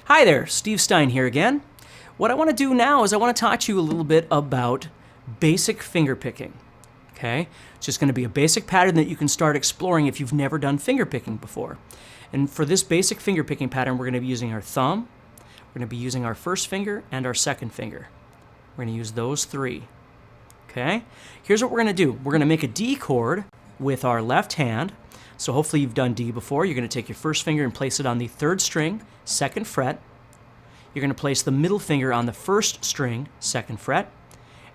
Hi there, Steve Stine here again. What I want to do now is I want to talk to you a little bit about basic fingerpicking. Okay? It's just going to be a basic pattern that you can start exploring if you've never done fingerpicking before. And for this basic fingerpicking pattern, we're going to be using our thumb, we're going to be using our first finger, and our second finger. We're going to use those three. Okay? Here's what we're going to do. We're going to make a D chord with our left hand. So hopefully you've done D before. You're going to take your first finger and place it on the third string, second fret. You're going to place the middle finger on the first string, second fret.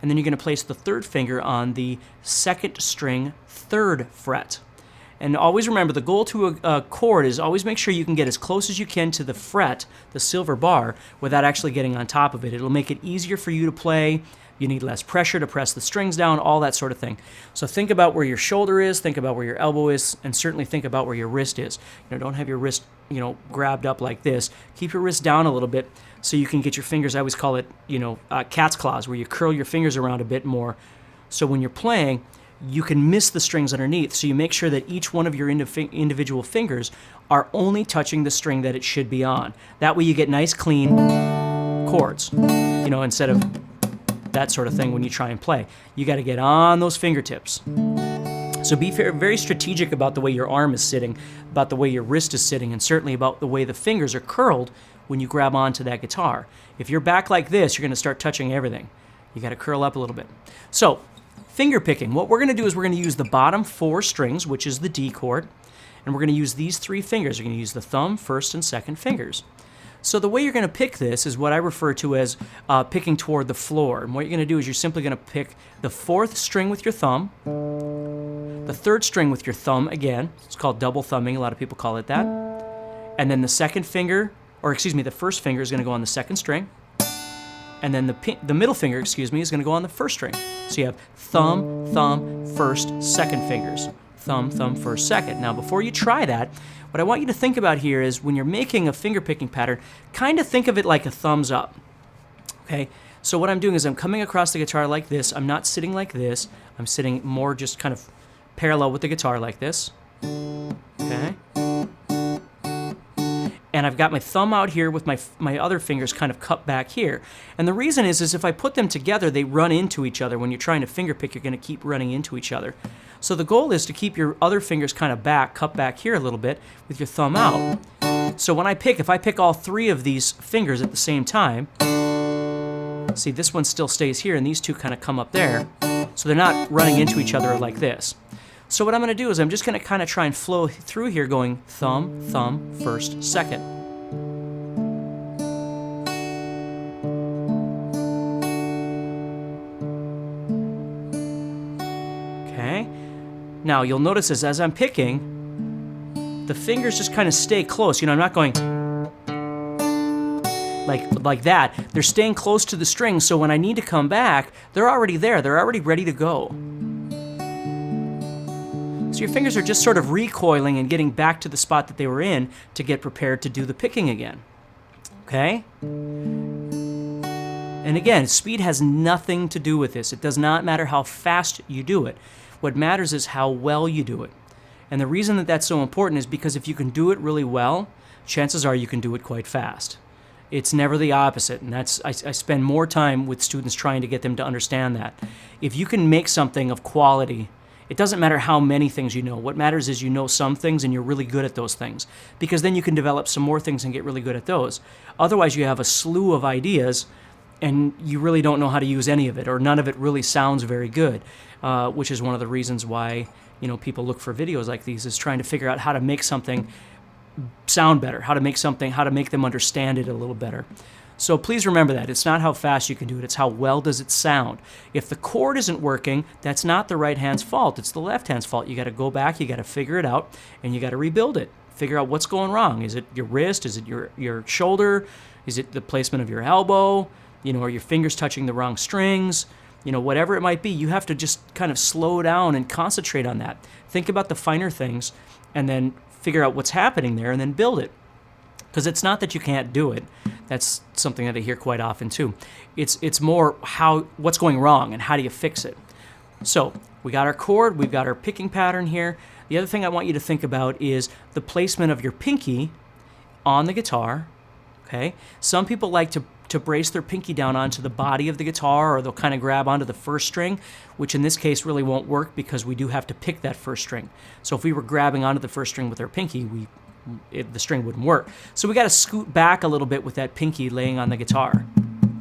And then you're going to place the third finger on the second string, third fret. And always remember, the goal to a chord is always make sure you can get as close as you can to the fret, the silver bar, without actually getting on top of it. It'll make it easier for you to play. You need less pressure to press the strings down, all that sort of thing. So think about where your shoulder is, think about where your elbow is, and certainly think about where your wrist is. Don't have your wrist, grabbed up like this. Keep your wrist down a little bit so you can get your fingers, I always call it, cat's claws, where you curl your fingers around a bit more. So when you're playing, you can miss the strings underneath. So you make sure that each one of your individual fingers are only touching the string that it should be on. That way you get nice, clean chords, instead of that sort of thing when you try and play. You got to get on those fingertips. So be very strategic about the way your arm is sitting, about the way your wrist is sitting, and certainly about the way the fingers are curled when you grab onto that guitar. If you're back like this, you're going to start touching everything. You got to curl up a little bit. So, finger picking. What we're going to do is we're going to use the bottom four strings, which is the D chord, and we're going to use these three fingers. You're going to use the thumb, first, and second fingers. So the way you're going to pick this is what I refer to as picking toward the floor. And what you're going to do is you're simply going to pick the fourth string with your thumb, the third string with your thumb again. It's called double thumbing. A lot of people call it that. And then the first finger is going to go on the second string. And then the middle finger, is going to go on the first string. So you have thumb, thumb, first, second fingers. Thumb, thumb, first, second. Now before you try that, what I want you to think about here is when you're making a finger picking pattern, kind of think of it like a thumbs up. Okay? So what I'm doing is I'm coming across the guitar like this. I'm not sitting like this. I'm sitting more just kind of parallel with the guitar like this. Okay? And I've got my thumb out here with my other fingers kind of cut back here. And the reason is if I put them together, they run into each other. When you're trying to finger pick, you're going to keep running into each other. So the goal is to keep your other fingers kind of cut back here a little bit with your thumb out. So when if I pick all three of these fingers at the same time, see, this one still stays here and these two kind of come up there. So they're not running into each other like this. So what I'm going to do is I'm just going to kind of try and flow through here going thumb, thumb, first, second. Okay. Now you'll notice as I'm picking, the fingers just kind of stay close. I'm not going like that. They're staying close to the string, so when I need to come back, they're already there. They're already ready to go. So your fingers are just sort of recoiling and getting back to the spot that they were in to get prepared to do the picking again. Okay? And again, speed has nothing to do with this. It does not matter how fast you do it. What matters is how well you do it. And the reason that that's so important is because if you can do it really well, chances are you can do it quite fast. It's never the opposite, and I spend more time with students trying to get them to understand that. If you can make something of quality, it doesn't matter how many things you know. What matters is you know some things and you're really good at those things, because then you can develop some more things and get really good at those. Otherwise, you have a slew of ideas and you really don't know how to use any of it, or none of it really sounds very good, which is one of the reasons why people look for videos like these, is trying to figure out how to make something sound better, how to make them understand it a little better. So please remember that. It's not how fast you can do it, it's how well does it sound. If the chord isn't working, that's not the right hand's fault, it's the left hand's fault. You got to go back, you got to figure it out, and you got to rebuild it. Figure out what's going wrong. Is it your wrist? Is it your shoulder? Is it the placement of your elbow? Are your fingers touching the wrong strings? Whatever it might be, you have to just kind of slow down and concentrate on that. Think about the finer things and then figure out what's happening there and then build it. Because it's not that you can't do it. That's something that I hear quite often too. It's more what's going wrong and how do you fix it. So we got our chord, we've got our picking pattern here. The other thing I want you to think about is the placement of your pinky on the guitar, Okay? Some people like to brace their pinky down onto the body of the guitar, or they'll kind of grab onto the first string, which in this case really won't work because we do have to pick that first string. So if we were grabbing onto the first string with our pinky, the string wouldn't work. So we got to scoot back a little bit with that pinky laying on the guitar.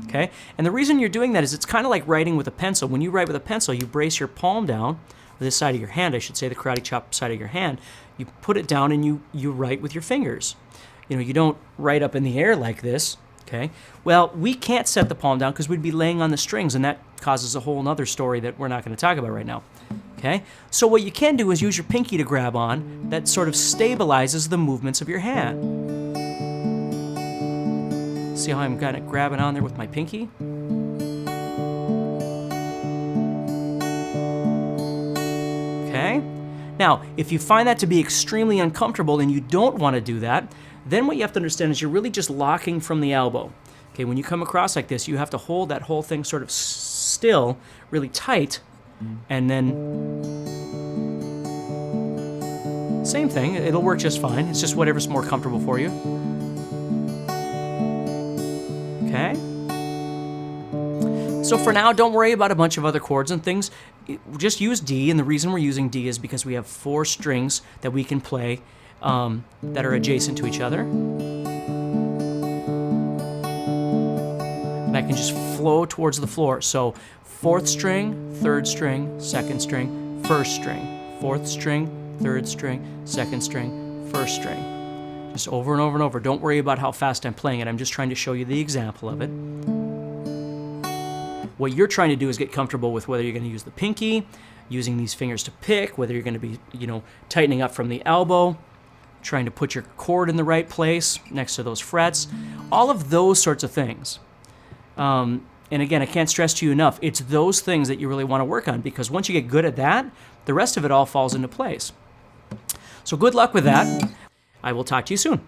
Okay? And the reason you're doing that is it's kind of like writing with a pencil. When you write with a pencil, you brace your palm down, or this side of your hand, I should say, the karate chop side of your hand. You put it down and you write with your fingers. You don't write up in the air like this. Okay? Well, we can't set the palm down because we'd be laying on the strings, and that causes a whole other story that we're not going to talk about right now. Okay? So what you can do is use your pinky to grab on. That sort of stabilizes the movements of your hand. See how I'm kind of grabbing on there with my pinky? Okay? Now, if you find that to be extremely uncomfortable and you don't want to do that, then what you have to understand is you're really just locking from the elbow. Okay, when you come across like this, you have to hold that whole thing sort of still, really tight, and then same thing, it'll work just fine. It's just whatever's more comfortable for you. Okay? So for now, don't worry about a bunch of other chords and things. Just use D, and the reason we're using D is because we have 4 strings that we can play that are adjacent to each other. And I can just flow towards the floor. So 4th string, 3rd string, 2nd string, 1st string, 4th string, 3rd string, 2nd string, 1st string. Just over and over and over. Don't worry about how fast I'm playing it. I'm just trying to show you the example of it. What you're trying to do is get comfortable with whether you're going to use the pinky, using these fingers to pick, whether you're going to be, tightening up from the elbow, trying to put your chord in the right place next to those frets, all of those sorts of things. And again, I can't stress to you enough, it's those things that you really want to work on, because once you get good at that, the rest of it all falls into place. So good luck with that. I will talk to you soon.